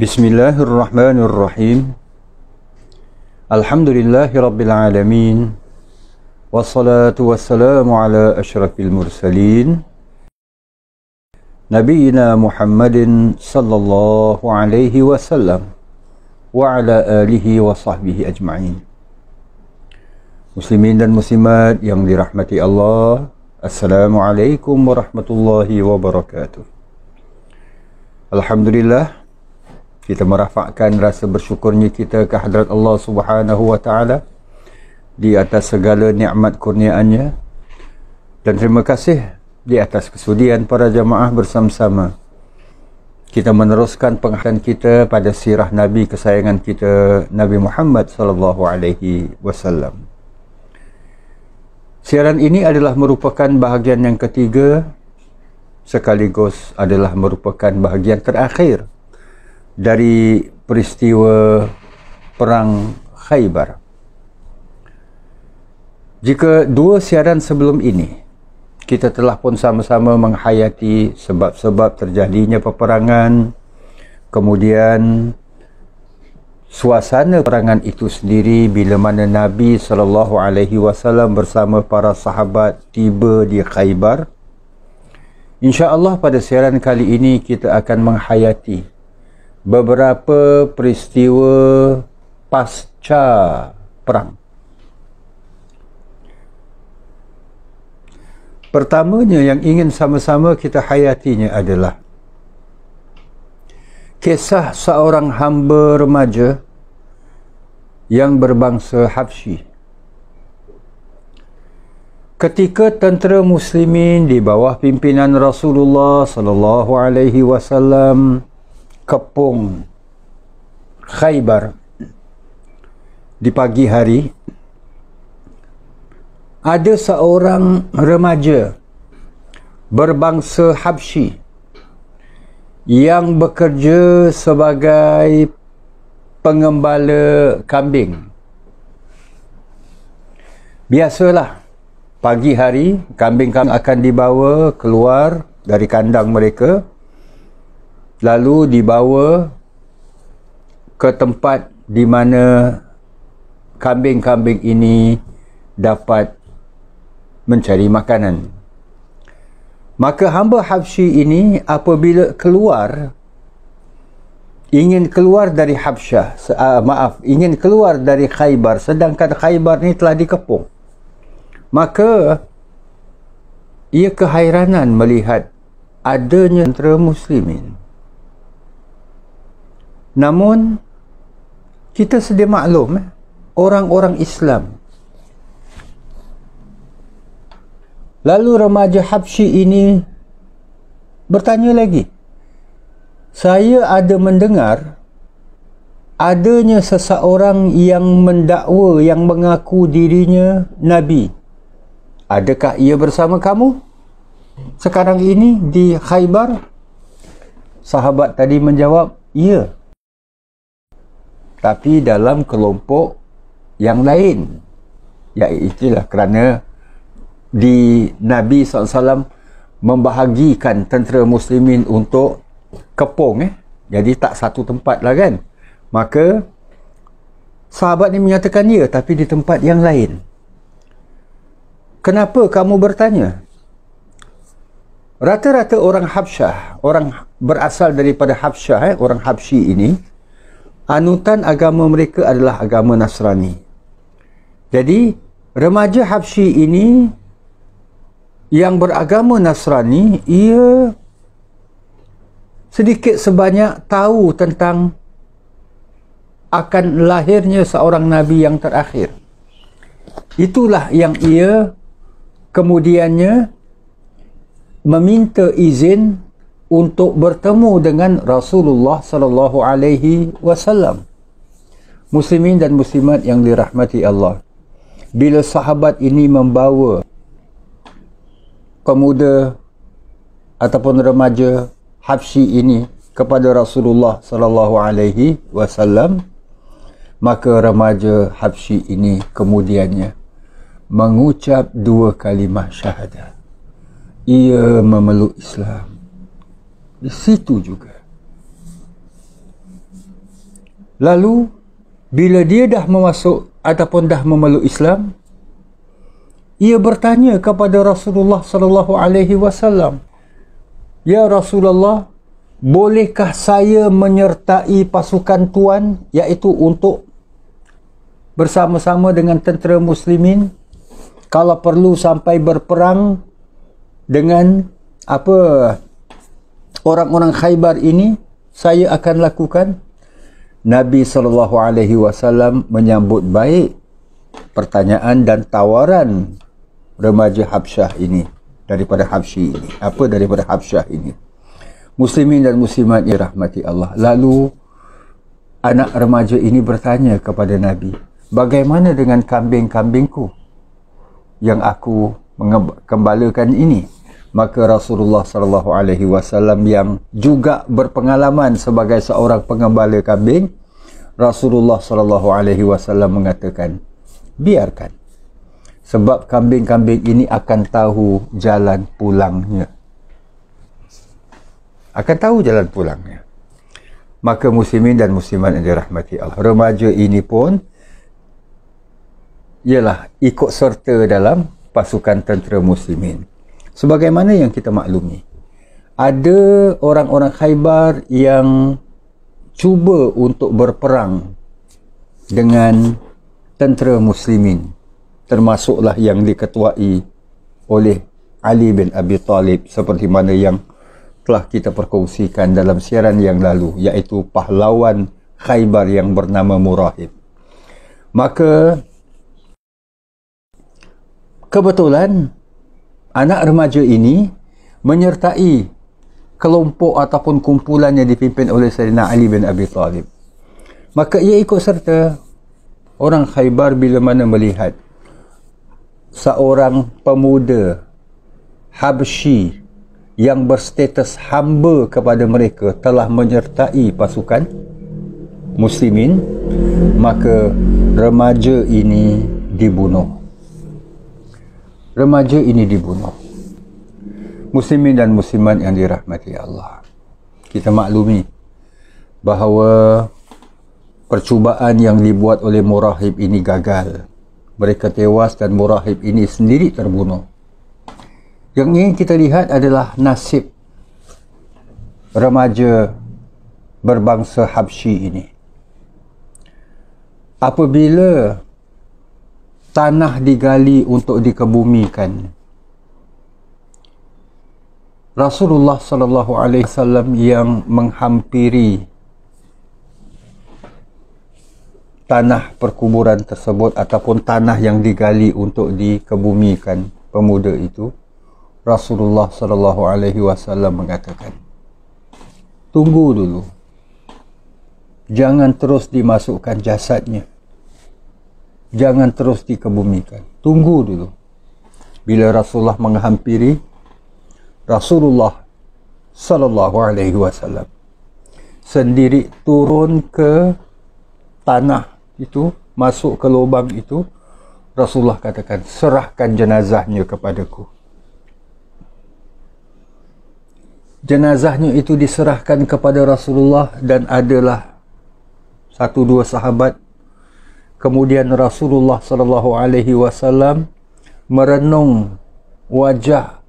Bismillahirrahmanirrahim. Alhamdulillahi rabbil alamin. Wassalatu wassalamu ala asyrafil mursalin Nabiyyina Muhammadin sallallahu alaihi wasallam wa ala alihi wa sahbihi ajma'in. Muslimin dan muslimat yang dirahmati Allah, Assalamualaikum warahmatullahi wabarakatuh. Alhamdulillah, kita merafakkan rasa bersyukurnya kita ke hadrat Allah Subhanahu wa taala di atas segala nikmat kurniaannya, dan terima kasih di atas kesudian para jamaah bersama-sama kita meneruskan penghayatan kita pada sirah Nabi kesayangan kita, Nabi Muhammad sallallahu alaihi wasallam. Siaran ini adalah merupakan bahagian yang ketiga sekaligus adalah merupakan bahagian terakhir dari peristiwa Perang Khaybar. Jika dua siaran sebelum ini kita telah pun sama-sama menghayati sebab-sebab terjadinya peperangan, kemudian suasana perangan itu sendiri bila mana Nabi SAW bersama para sahabat tiba di Khaybar. InsyaAllah pada siaran kali ini kita akan menghayati beberapa peristiwa pasca perang. Pertamanya yang ingin sama-sama kita hayatinya adalah kisah seorang hamba remaja yang berbangsa Habsyi. Ketika tentera muslimin di bawah pimpinan Rasulullah sallallahu alaihi wasallam kepung Khaybar di pagi hari, ada seorang remaja berbangsa Habsyi yang bekerja sebagai pengembala kambing. Biasalah, pagi hari kambing-kambing akan dibawa keluar dari kandang mereka, lalu dibawa ke tempat di mana kambing-kambing ini dapat mencari makanan. Maka hamba Habsyi ini apabila ingin keluar dari ingin keluar dari Khaybar, sedangkan Khaybar ini telah dikepung, maka ia kehairanan melihat adanya tentera muslimin. Namun kita sedia maklum, orang-orang Islam. Lalu remaja Habsyi ini bertanya lagi, saya ada mendengar adanya seseorang yang mendakwa, yang mengaku dirinya Nabi. Adakah ia bersama kamu sekarang ini di Khaybar? Sahabat tadi menjawab, ya, tapi dalam kelompok yang lain. Ya, itulah kerana di Nabi SAW membahagikan tentera muslimin untuk kepung, jadi tak satu tempat lah kan. Maka sahabat ni menyatakan ya, tapi di tempat yang lain. Kenapa kamu bertanya? Rata-rata orang Habsyah, orang berasal daripada Habsyah, orang Habsyi ini, anutan agama mereka adalah agama Nasrani. Jadi remaja Habsyi ini yang beragama Nasrani, ia sedikit sebanyak tahu tentang akan lahirnya seorang Nabi yang terakhir. Itulah yang ia kemudiannya meminta izin untuk bertemu dengan Rasulullah sallallahu alaihi wasallam. Muslimin dan muslimat yang dirahmati Allah, bila sahabat ini membawa pemuda ataupun remaja Habsyi ini kepada Rasulullah sallallahu alaihi wasallam, maka remaja Habsyi ini kemudiannya mengucap 2 kalimah syahadat. Ia memeluk Islam. Di situ juga. Lalu bila dia dah memasuk ataupun dah memeluk Islam, ia bertanya kepada Rasulullah sallallahu alaihi wasallam, "Ya Rasulullah, bolehkah saya menyertai pasukan tuan, iaitu untuk bersama-sama dengan tentera muslimin, kalau perlu sampai berperang dengan orang-orang Khaybar ini, saya akan lakukan?" Nabi SAW menyambut baik pertanyaan dan tawaran remaja Habsyah ini, daripada Habsyi ini. Daripada Habsyah ini. Muslimin dan muslimat yang dirahmati Allah. Lalu anak remaja ini bertanya kepada Nabi, "Bagaimana dengan kambing-kambingku yang aku gembalakan ini?" Maka Rasulullah SAW yang juga berpengalaman sebagai seorang pengembala kambing, Rasulullah SAW mengatakan, biarkan, sebab kambing-kambing ini akan tahu jalan pulangnya. Maka muslimin dan muslimat yang dirahmati Allah, remaja ini pun ialah ikut serta dalam pasukan tentera muslimin. Sebagaimana yang kita maklumi, ada orang-orang Khaybar yang cuba untuk berperang dengan tentera muslimin, termasuklah yang diketuai oleh Ali bin Abi Talib, seperti mana yang telah kita perkongsikan dalam siaran yang lalu, iaitu pahlawan Khaybar yang bernama Murahib. Maka kebetulan anak remaja ini menyertai kelompok ataupun kumpulan yang dipimpin oleh Sayyidina Ali bin Abi Talib. Maka ia ikut serta. Orang Khaybar bila mana melihat seorang pemuda Habsyi yang berstatus hamba kepada mereka telah menyertai pasukan muslimin, maka remaja ini dibunuh. Muslimin dan muslimat yang dirahmati Allah, kita maklumi bahawa percubaan yang dibuat oleh Murahib ini gagal. Mereka tewas dan Murahib ini sendiri terbunuh. Yang ingin kita lihat adalah nasib remaja berbangsa Habsyi ini. Apabila tanah digali untuk dikebumikan, Rasulullah SAW yang menghampiri tanah perkuburan tersebut ataupun tanah yang digali untuk dikebumikan pemuda itu, Rasulullah SAW mengatakan, tunggu dulu, jangan terus dimasukkan jasadnya, jangan terus dikebumikan, tunggu dulu. Bila Rasulullah menghampiri, Rasulullah SAW sendiri turun ke tanah itu, masuk ke lubang itu. Rasulullah katakan, serahkan jenazahnya kepadaku. Jenazahnya itu diserahkan kepada Rasulullah dan adalah 1-2 sahabat. Kemudian Rasulullah SAW merenung wajah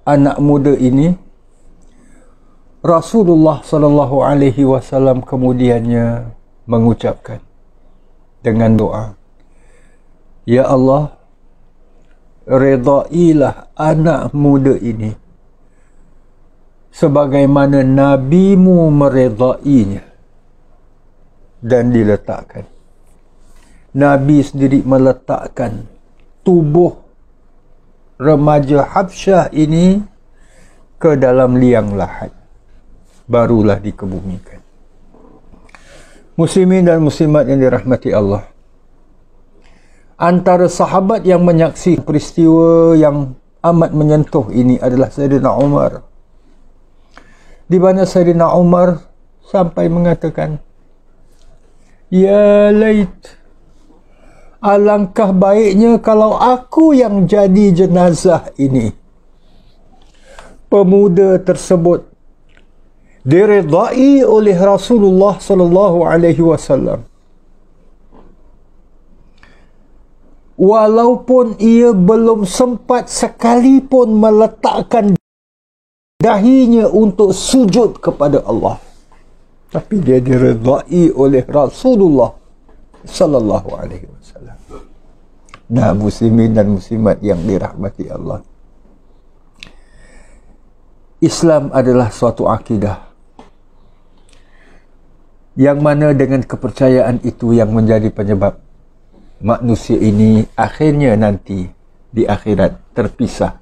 anak muda ini. Rasulullah SAW kemudiannya mengucapkan dengan doa, ya Allah, redailah anak muda ini sebagaimana Nabi-Mu meredainya. dan diletakkan. Nabi sendiri meletakkan tubuh remaja Habsyah ini ke dalam liang lahat. Barulah dikebumikan. Muslimin dan muslimat yang dirahmati Allah, antara sahabat yang menyaksikan peristiwa yang amat menyentuh ini adalah Sayyidina Umar. Di mana Sayyidina Umar sampai mengatakan, ya lait, alangkah baiknya kalau aku yang jadi jenazah ini. Pemuda tersebut diridai oleh Rasulullah sallallahu alaihi wasallam. Walaupun ia belum sempat sekalipun meletakkan dahinya untuk sujud kepada Allah, tapi dia diridai oleh Rasulullah sallallahu alaihi wasallam. Nah, muslimin dan muslimat yang dirahmati Allah, Islam adalah suatu akidah yang mana dengan kepercayaan itu yang menjadi penyebab manusia ini akhirnya nanti di akhirat terpisah,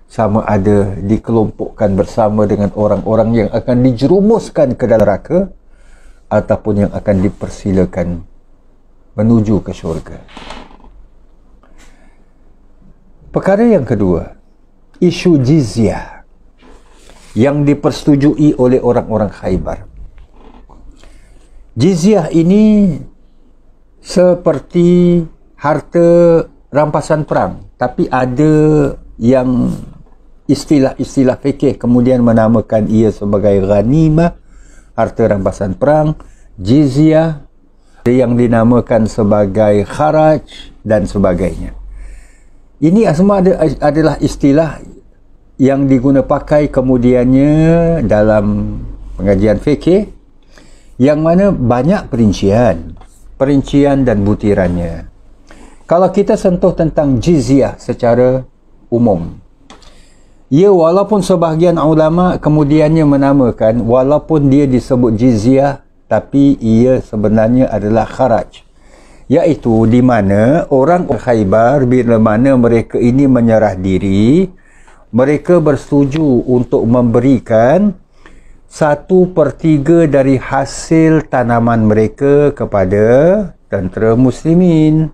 sama ada dikelompokkan bersama dengan orang-orang yang akan dijerumuskan ke dalam neraka ataupun yang akan dipersilakan menuju ke syurga. Perkara yang kedua, isu jizyah yang dipersetujui oleh orang-orang Khaybar. Jizyah ini seperti harta rampasan perang, tapi ada yang istilah-istilah fikih kemudian menamakan ia sebagai ghanimah, harta rampasan perang, jizyah, yang dinamakan sebagai kharaj dan sebagainya. Ini semua adalah istilah yang diguna pakai kemudiannya dalam pengajian fikih, yang mana banyak perincian dan butirannya. Kalau kita sentuh tentang jizyah secara umum, ia walaupun sebahagian ulama kemudiannya menamakan, walaupun dia disebut jizyah, tapi ia sebenarnya adalah kharaj, iaitu di mana orang Khaybar bila mana mereka ini menyerah diri, mereka bersetuju untuk memberikan 1/3 dari hasil tanaman mereka kepada tentera muslimin.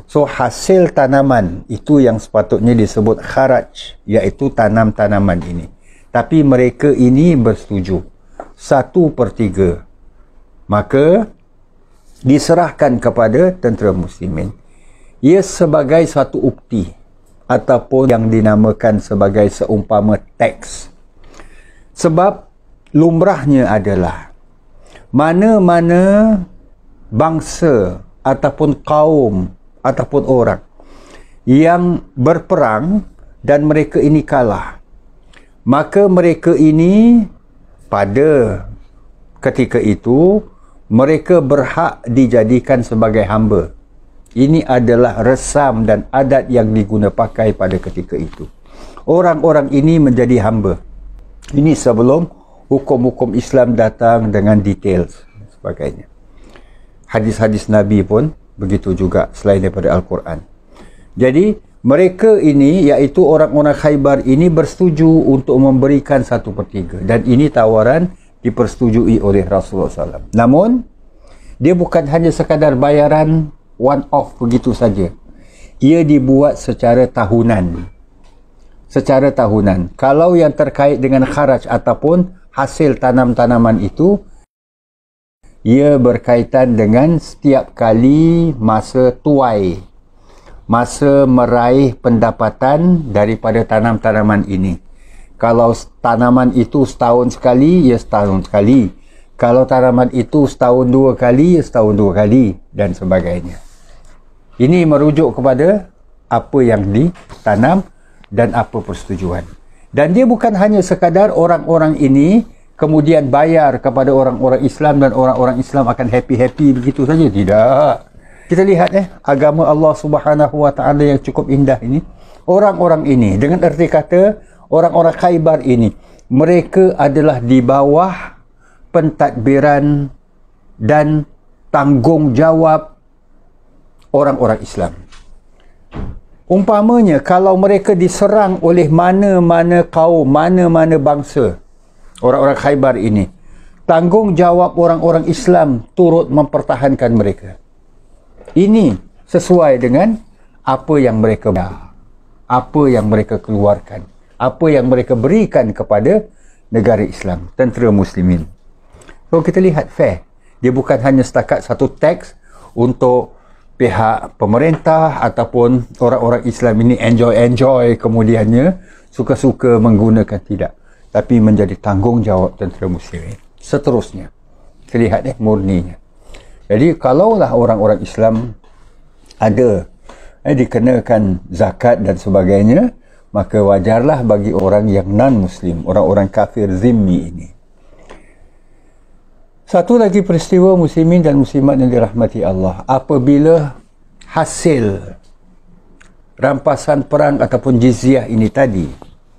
So, hasil tanaman itu yang sepatutnya disebut kharaj, iaitu tanam-tanaman ini. Tapi mereka ini bersetuju 1/3. Maka diserahkan kepada tentera muslimin. Ia sebagai satu ukti ataupun yang dinamakan sebagai seumpama teks. Sebab lumrahnya adalah mana-mana bangsa ataupun kaum ataupun orang yang berperang dan mereka ini kalah, maka mereka ini pada ketika itu mereka berhak dijadikan sebagai hamba. Ini adalah resam dan adat yang diguna pakai pada ketika itu. Orang-orang ini menjadi hamba. Ini sebelum hukum-hukum Islam datang dengan detail sebagainya. Hadis-hadis Nabi pun begitu juga selain daripada Al-Quran. Jadi mereka ini, iaitu orang-orang Khaybar ini, bersetuju untuk memberikan 1/3, dan ini tawaran dipersetujui oleh Rasulullah SAW. Namun dia bukan hanya sekadar bayaran one off begitu saja. Ia dibuat secara tahunan. Kalau yang terkait dengan kharaj ataupun hasil tanam-tanaman itu, ia berkaitan dengan setiap kali masa tuai, masa meraih pendapatan daripada tanam-tanaman ini. Kalau tanaman itu setahun sekali, ya setahun sekali. Kalau tanaman itu setahun 2 kali, ya setahun 2 kali, dan sebagainya. Ini merujuk kepada apa yang ditanam dan apa persetujuan. Dan dia bukan hanya sekadar orang-orang ini kemudian bayar kepada orang-orang Islam dan orang-orang Islam akan happy-happy begitu saja. Tidak. Kita lihat agama Allah Subhanahu Wa Taala yang cukup indah ini. Orang-orang ini, dengan erti kata orang-orang Khaybar ini, mereka adalah di bawah pentadbiran dan tanggungjawab orang-orang Islam. Umpamanya kalau mereka diserang oleh mana-mana kaum, mana-mana bangsa, orang-orang Khaybar ini, tanggungjawab orang-orang Islam turut mempertahankan mereka. Ini sesuai dengan apa yang mereka apa yang mereka keluarkan, apa yang mereka berikan kepada negara Islam, tentera muslimin. So kita lihat fair. Dia bukan hanya setakat satu teks untuk pihak pemerintah ataupun orang-orang Islam ini enjoy kemudiannya suka-suka menggunakan, tidak, tapi menjadi tanggungjawab tentera muslimin. Seterusnya kita lihat murninya. Jadi kalaulah orang-orang Islam ada dikenakan zakat dan sebagainya, maka wajarlah bagi orang yang non-muslim, orang-orang kafir zimmi ini. Satu lagi peristiwa muslimin dan muslimat yang dirahmati Allah, apabila hasil rampasan perang ataupun jizyah ini tadi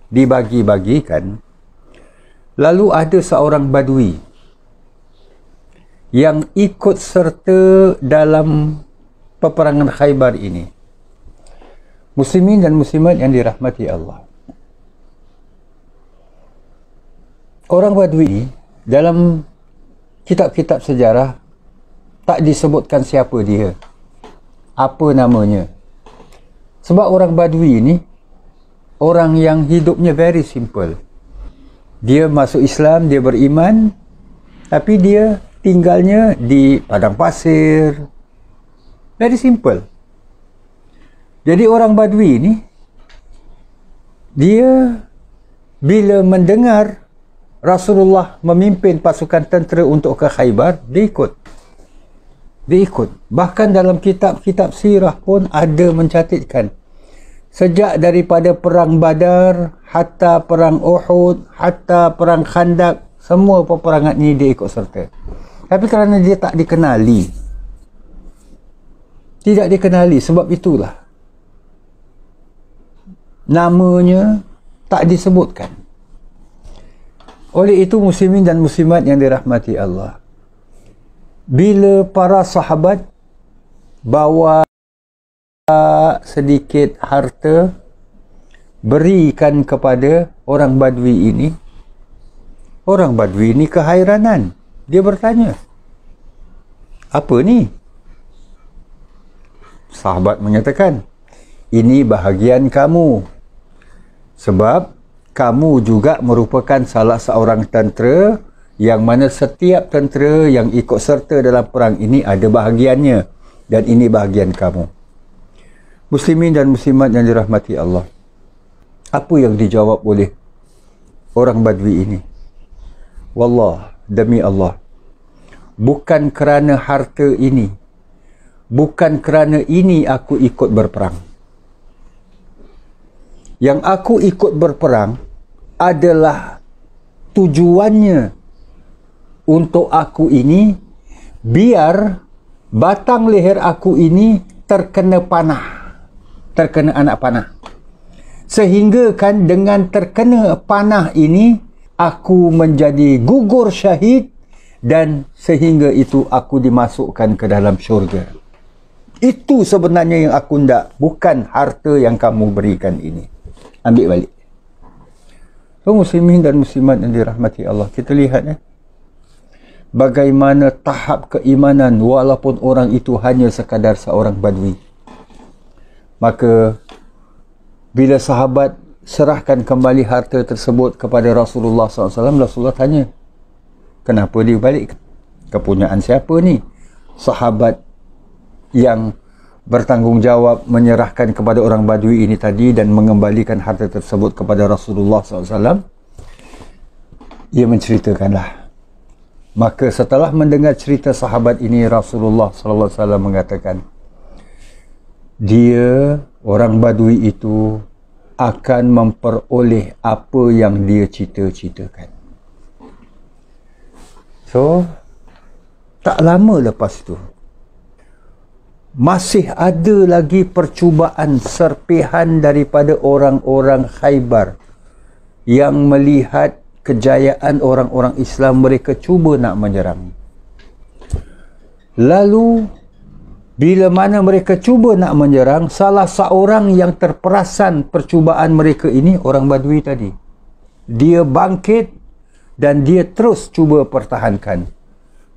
dibagi-bagikan, lalu ada seorang badui yang ikut serta dalam peperangan Khaybar ini. Muslimin dan muslimat yang dirahmati Allah, orang badui ini dalam kitab-kitab sejarah tak disebutkan siapa dia, apa namanya. Sebab orang badui ini orang yang hidupnya very simple. Dia masuk Islam, dia beriman, tapi dia tinggalnya di padang pasir. Very simple. Jadi orang badui ini, dia bila mendengar Rasulullah memimpin pasukan tentera untuk ke Khaybar, dia ikut. Bahkan dalam kitab-kitab sirah pun ada mencatatkan, sejak daripada perang Badar, hatta perang Uhud, hatta perang Khandaq, semua peperangan ini dia ikut serta. Tapi kerana dia tak dikenali, tidak dikenali, sebab itulah namanya tak disebutkan. Oleh itu muslimin dan muslimat yang dirahmati Allah, bila para sahabat bawa sedikit harta berikan kepada orang badui ini, orang badui ini kehairanan. Dia bertanya, apa ni? Sahabat menyatakan, ini bahagian kamu, sebab kamu juga merupakan salah seorang tentera yang mana setiap tentera yang ikut serta dalam perang ini ada bahagiannya, dan ini bahagian kamu. Muslimin dan muslimat yang dirahmati Allah, apa yang dijawab oleh orang badui ini? Wallah, demi Allah, bukan kerana harta ini, bukan kerana ini aku ikut berperang. Yang aku ikut berperang adalah tujuannya untuk aku ini biar batang leher aku ini terkena panah, terkena anak panah. Sehingga kan dengan terkena panah ini aku menjadi gugur syahid, dan sehingga itu aku dimasukkan ke dalam syurga. Itu sebenarnya yang aku nak, bukan harta yang kamu berikan ini. Ambil balik. So muslimin dan muslimat yang dirahmati Allah, kita lihat bagaimana tahap keimanan walaupun orang itu hanya sekadar seorang badui. Maka bila sahabat serahkan kembali harta tersebut kepada Rasulullah SAW, Rasulullah tanya, kenapa dia balik? Kepunyaan siapa ni? Sahabat yang bertanggungjawab menyerahkan kepada orang badui ini tadi dan mengembalikan harta tersebut kepada Rasulullah SAW, ia menceritakanlah. Maka setelah mendengar cerita sahabat ini, Rasulullah SAW mengatakan, dia, orang badui itu, akan memperoleh apa yang dia cita-citakan. So, tak lama lepas itu, masih ada lagi percubaan serpihan daripada orang-orang Khaybar yang melihat kejayaan orang-orang Islam, mereka cuba nak menyerang. Lalu bila mana mereka cuba nak menyerang, salah seorang yang terperasan percubaan mereka ini, orang Badui tadi, dia bangkit dan dia terus cuba pertahankan.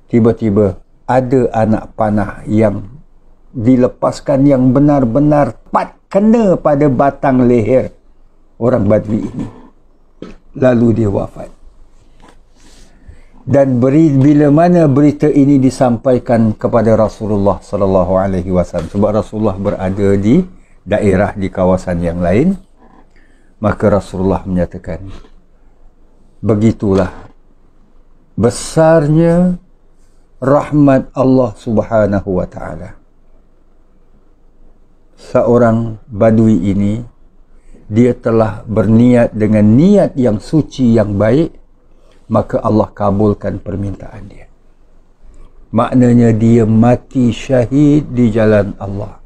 Tiba-tiba ada anak panah yang dilepaskan yang benar-benar kena pada batang leher orang Badui ini. Lalu dia wafat. Dan bila mana berita ini disampaikan kepada Rasulullah sallallahu alaihi wasallam, sebab Rasulullah berada di daerah di kawasan yang lain, maka Rasulullah menyatakan, begitulah besarnya rahmat Allah Subhanahu wa taala. Seorang Badui ini, dia telah berniat dengan niat yang suci, yang baik, maka Allah kabulkan permintaan dia. Maknanya dia mati syahid di jalan Allah.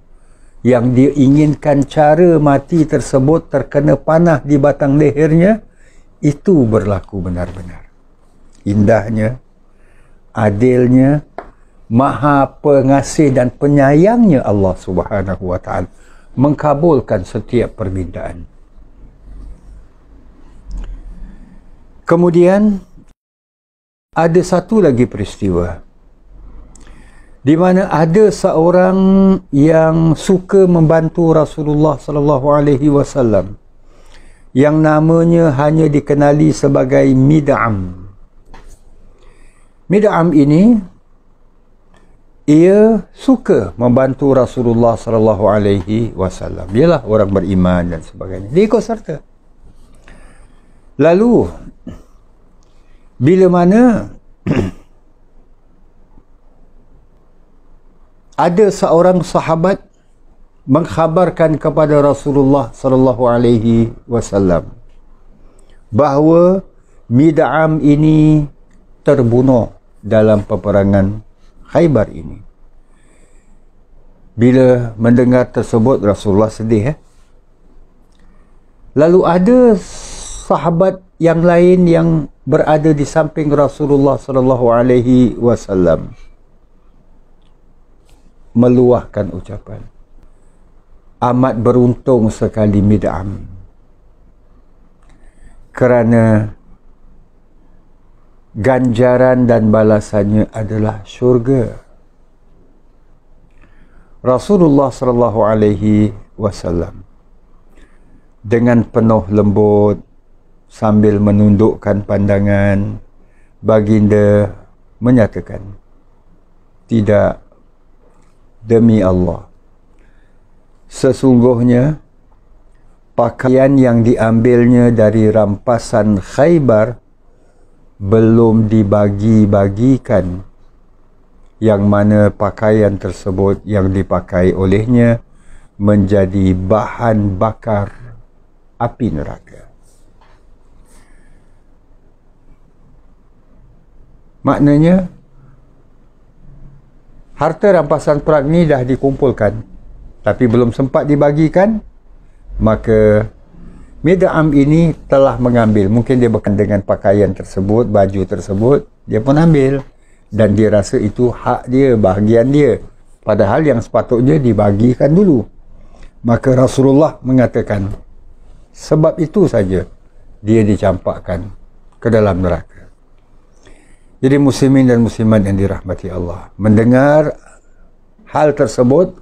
Yang dia inginkan cara mati tersebut terkena panah di batang lehernya, itu berlaku benar-benar. Indahnya, adilnya, maha pengasih dan penyayangnya Allah Subhanahu wa ta'ala mengkabulkan setiap permintaan. Kemudian ada satu lagi peristiwa di mana ada seorang yang suka membantu Rasulullah sallallahu alaihi wasallam yang namanya hanya dikenali sebagai Mid'am. Mid'am ini ia suka membantu Rasulullah sallallahu alaihi wasallam. Dialah orang beriman dan sebagainya. Dia ikut serta. Lalu bila mana ada seorang sahabat mengkhabarkan kepada Rasulullah sallallahu alaihi wasallam bahawa Mid'am ini terbunuh dalam peperangan Khaybar ini. Bila mendengar tersebut, Rasulullah sedih. Lalu ada sahabat yang lain yang berada di samping Rasulullah sallallahu alaihi wasallam meluahkan ucapan, amat beruntung sekali Mid'am, kerana ganjaran dan balasannya adalah syurga. Rasulullah sallallahu alaihi wasallam dengan penuh lembut sambil menundukkan pandangan, baginda menyatakan, tidak, demi Allah, sesungguhnya pakaian yang diambilnya dari rampasan Khaybar belum dibagi-bagikan, yang mana pakaian tersebut yang dipakai olehnya menjadi bahan bakar api neraka. Maknanya harta rampasan perang ni dah dikumpulkan tapi belum sempat dibagikan, maka Mid'am ini telah mengambil. Mungkin dia bukan dengan pakaian tersebut, baju tersebut, dia pun ambil dan dia rasa itu hak dia, bahagian dia, padahal yang sepatutnya dibagikan dulu. Maka Rasulullah mengatakan, sebab itu saja dia dicampakkan ke dalam neraka. Jadi muslimin dan muslimat yang dirahmati Allah, mendengar hal tersebut,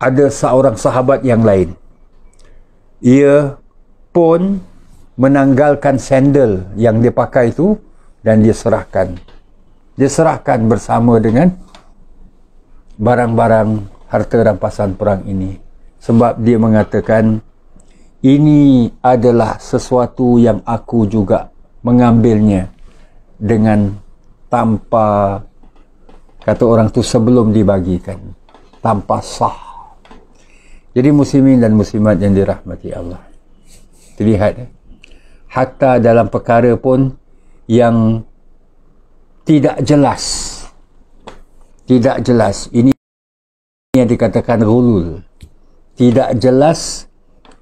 ada seorang sahabat yang lain, ia pun menanggalkan sandal yang dia pakai itu dan dia serahkan bersama dengan barang-barang harta rampasan perang ini, sebab dia mengatakan, ini adalah sesuatu yang aku juga mengambilnya dengan tanpa, kata orang tu, sebelum dibagikan, tanpa sah. Jadi muslimin dan muslimat yang dirahmati Allah, terlihat hatta dalam perkara pun yang tidak jelas, ini yang dikatakan ghulul, tidak jelas,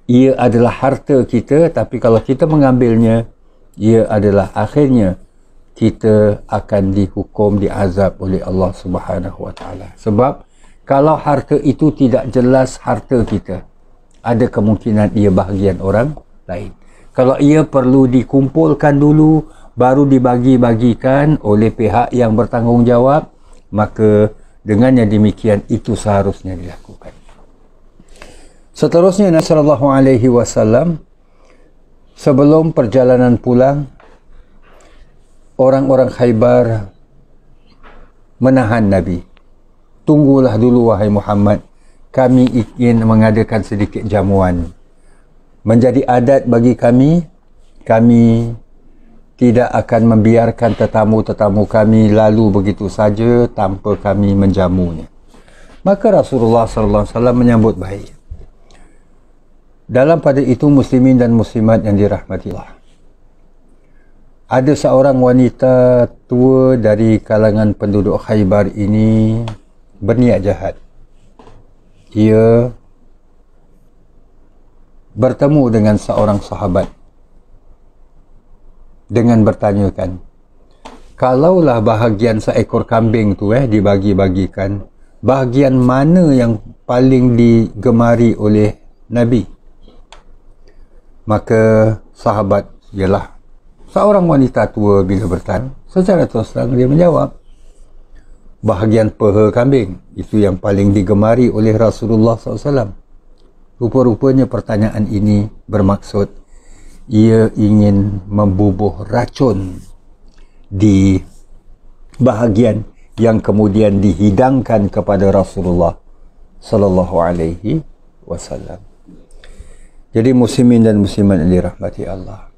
ia adalah harta kita, tapi kalau kita mengambilnya, ia adalah akhirnya kita akan dihukum, diazab oleh Allah Subhanahu Wa Taala. Sebab kalau harta itu tidak jelas harta kita, ada kemungkinan ia bahagian orang lain. Kalau ia perlu dikumpulkan dulu, baru dibagi-bagikan oleh pihak yang bertanggungjawab, maka dengan yang demikian itu seharusnya dilakukan. Seterusnya Nabi sallallahu alaihi wasallam sebelum perjalanan pulang, orang-orang Khaybar menahan Nabi. Tunggulah dulu wahai Muhammad, kami ingin mengadakan sedikit jamuan. Menjadi adat bagi kami, kami tidak akan membiarkan tetamu-tetamu kami lalu begitu saja tanpa kami menjamunya. Maka Rasulullah sallallahu alaihi wasallam menyambut baik. Dalam pada itu muslimin dan muslimat yang dirahmati Allah, ada seorang wanita tua dari kalangan penduduk Khaybar ini berniat jahat. Ia bertemu dengan seorang sahabat dengan bertanyakan, kalaulah bahagian seekor kambing tu dibagi-bagikan, bahagian mana yang paling digemari oleh Nabi? Maka sahabat, ialah seorang wanita tua, bila bertanya, secara terus terang dia menjawab, bahagian peha kambing itu yang paling digemari oleh Rasulullah SAW. Rupa-rupanya pertanyaan ini bermaksud ia ingin membubuh racun di bahagian yang kemudian dihidangkan kepada Rasulullah sallallahu alaihi wasallam. Jadi muslimin dan muslimat yang dirahmati Allah,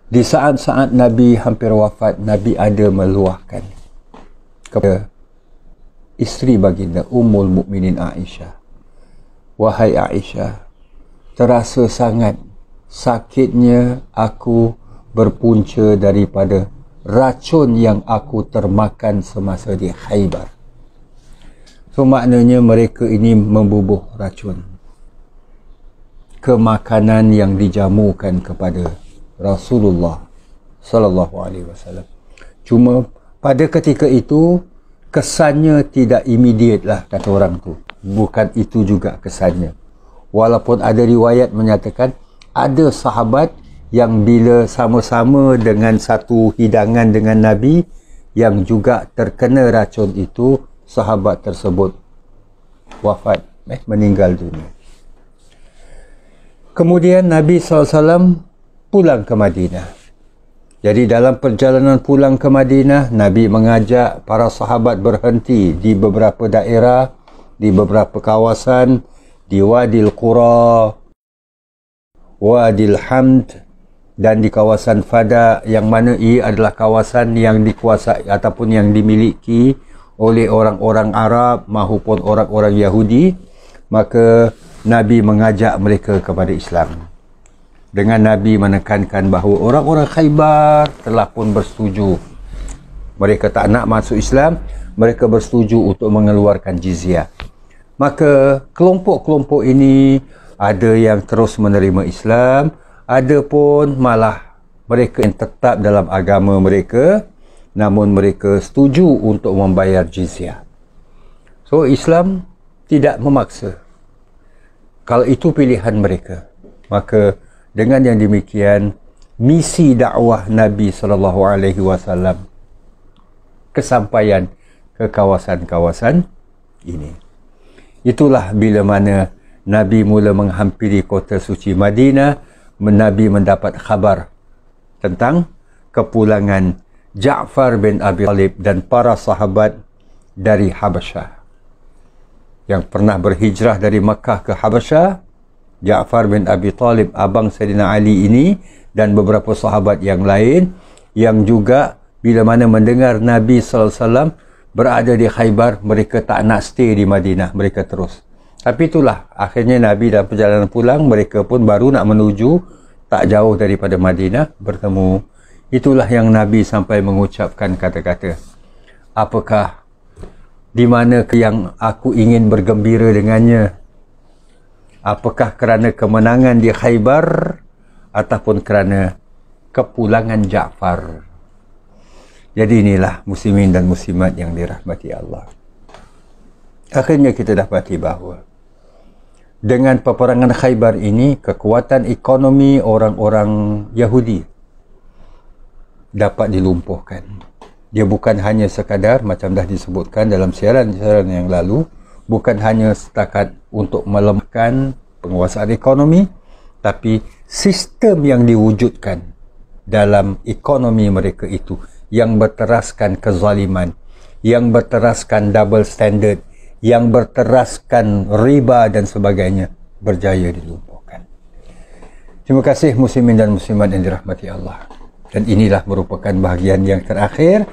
di saat-saat Nabi hampir wafat, Nabi ada meluahkan kepada isteri baginda Ummul Mukminin Aisyah, wahai Aisyah, terasa sangat sakitnya aku berpunca daripada racun yang aku termakan semasa di Khaybar. So maknanya mereka ini membubuh racun ke makanan yang dijamukan kepada Rasulullah sallallahu alaihi wasallam. Cuma pada ketika itu kesannya tidak immediate lah, kata orang tu. Bukan itu juga kesannya. Walaupun ada riwayat menyatakan ada sahabat yang bila sama-sama dengan satu hidangan dengan Nabi yang juga terkena racun itu, sahabat tersebut wafat, meninggal dunia. Kemudian Nabi SAW pulang ke Madinah. Jadi dalam perjalanan pulang ke Madinah, Nabi mengajak para sahabat berhenti di beberapa daerah, di beberapa kawasan, di Wadil Qura, Wadil Hamd, dan di kawasan Fada, yang mana ia adalah kawasan yang dikuasai ataupun yang dimiliki oleh orang-orang Arab maupun orang-orang Yahudi. Maka Nabi mengajak mereka kepada Islam, dengan Nabi menekankan bahawa orang-orang Khaybar telah pun bersetuju. Mereka tak nak masuk Islam, mereka bersetuju untuk mengeluarkan jizyah. Maka kelompok-kelompok ini ada yang terus menerima Islam, ada pun malah mereka yang tetap dalam agama mereka, namun mereka setuju untuk membayar jizyah. So Islam tidak memaksa. Kalau itu pilihan mereka, maka dengan yang demikian, misi dakwah Nabi SAW kesampaian ke kawasan-kawasan ini. Itulah bila mana Nabi mula menghampiri kota suci Madinah, Nabi mendapat khabar tentang kepulangan Ja'far bin Abi Talib dan para sahabat dari Habasyah yang pernah berhijrah dari Makkah ke Habasyah. Ja'far bin Abi Talib, abang Sayyidina Ali ini, dan beberapa sahabat yang lain yang juga bila mana mendengar Nabi SAW berada di Khaybar, mereka tak nak stay di Madinah, mereka terus. Tapi itulah, akhirnya Nabi dalam perjalanan pulang, mereka pun baru nak menuju, tak jauh daripada Madinah, bertemu. Itulah yang Nabi sampai mengucapkan kata-kata, apakah di mana yang aku ingin bergembira dengannya? Apakah kerana kemenangan di Khaybar ataupun kerana kepulangan Ja'far? Jadi inilah muslimin dan muslimat yang dirahmati Allah. Akhirnya kita dapati bahawa dengan peperangan Khaybar ini, kekuatan ekonomi orang-orang Yahudi dapat dilumpuhkan. Dia bukan hanya sekadar, macam dah disebutkan dalam siaran-siaran yang lalu, bukan hanya setakat untuk melemahkan penguasaan ekonomi, tapi sistem yang diwujudkan dalam ekonomi mereka itu yang berteraskan kezaliman, yang berteraskan double standard, yang berteraskan riba dan sebagainya, berjaya dilumpuhkan. Terima kasih muslimin dan muslimat yang dirahmati Allah. Dan inilah merupakan bahagian yang terakhir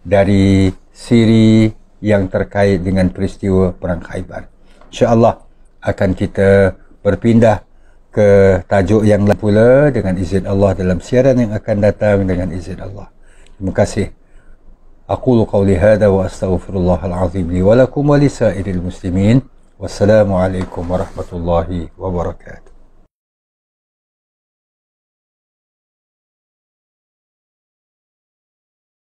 dari siri yang terkait dengan peristiwa Perang Khaybar. InsyaAllah akan kita berpindah ke tajuk yang lain pula dengan izin Allah dalam siaran yang akan datang dengan izin Allah. Terima kasih. Aqulu qawli hadha wa astaghfirullahal azim li wa lakum wa lisairil muslimin. Wassalamualaikum warahmatullahi wabarakatuh.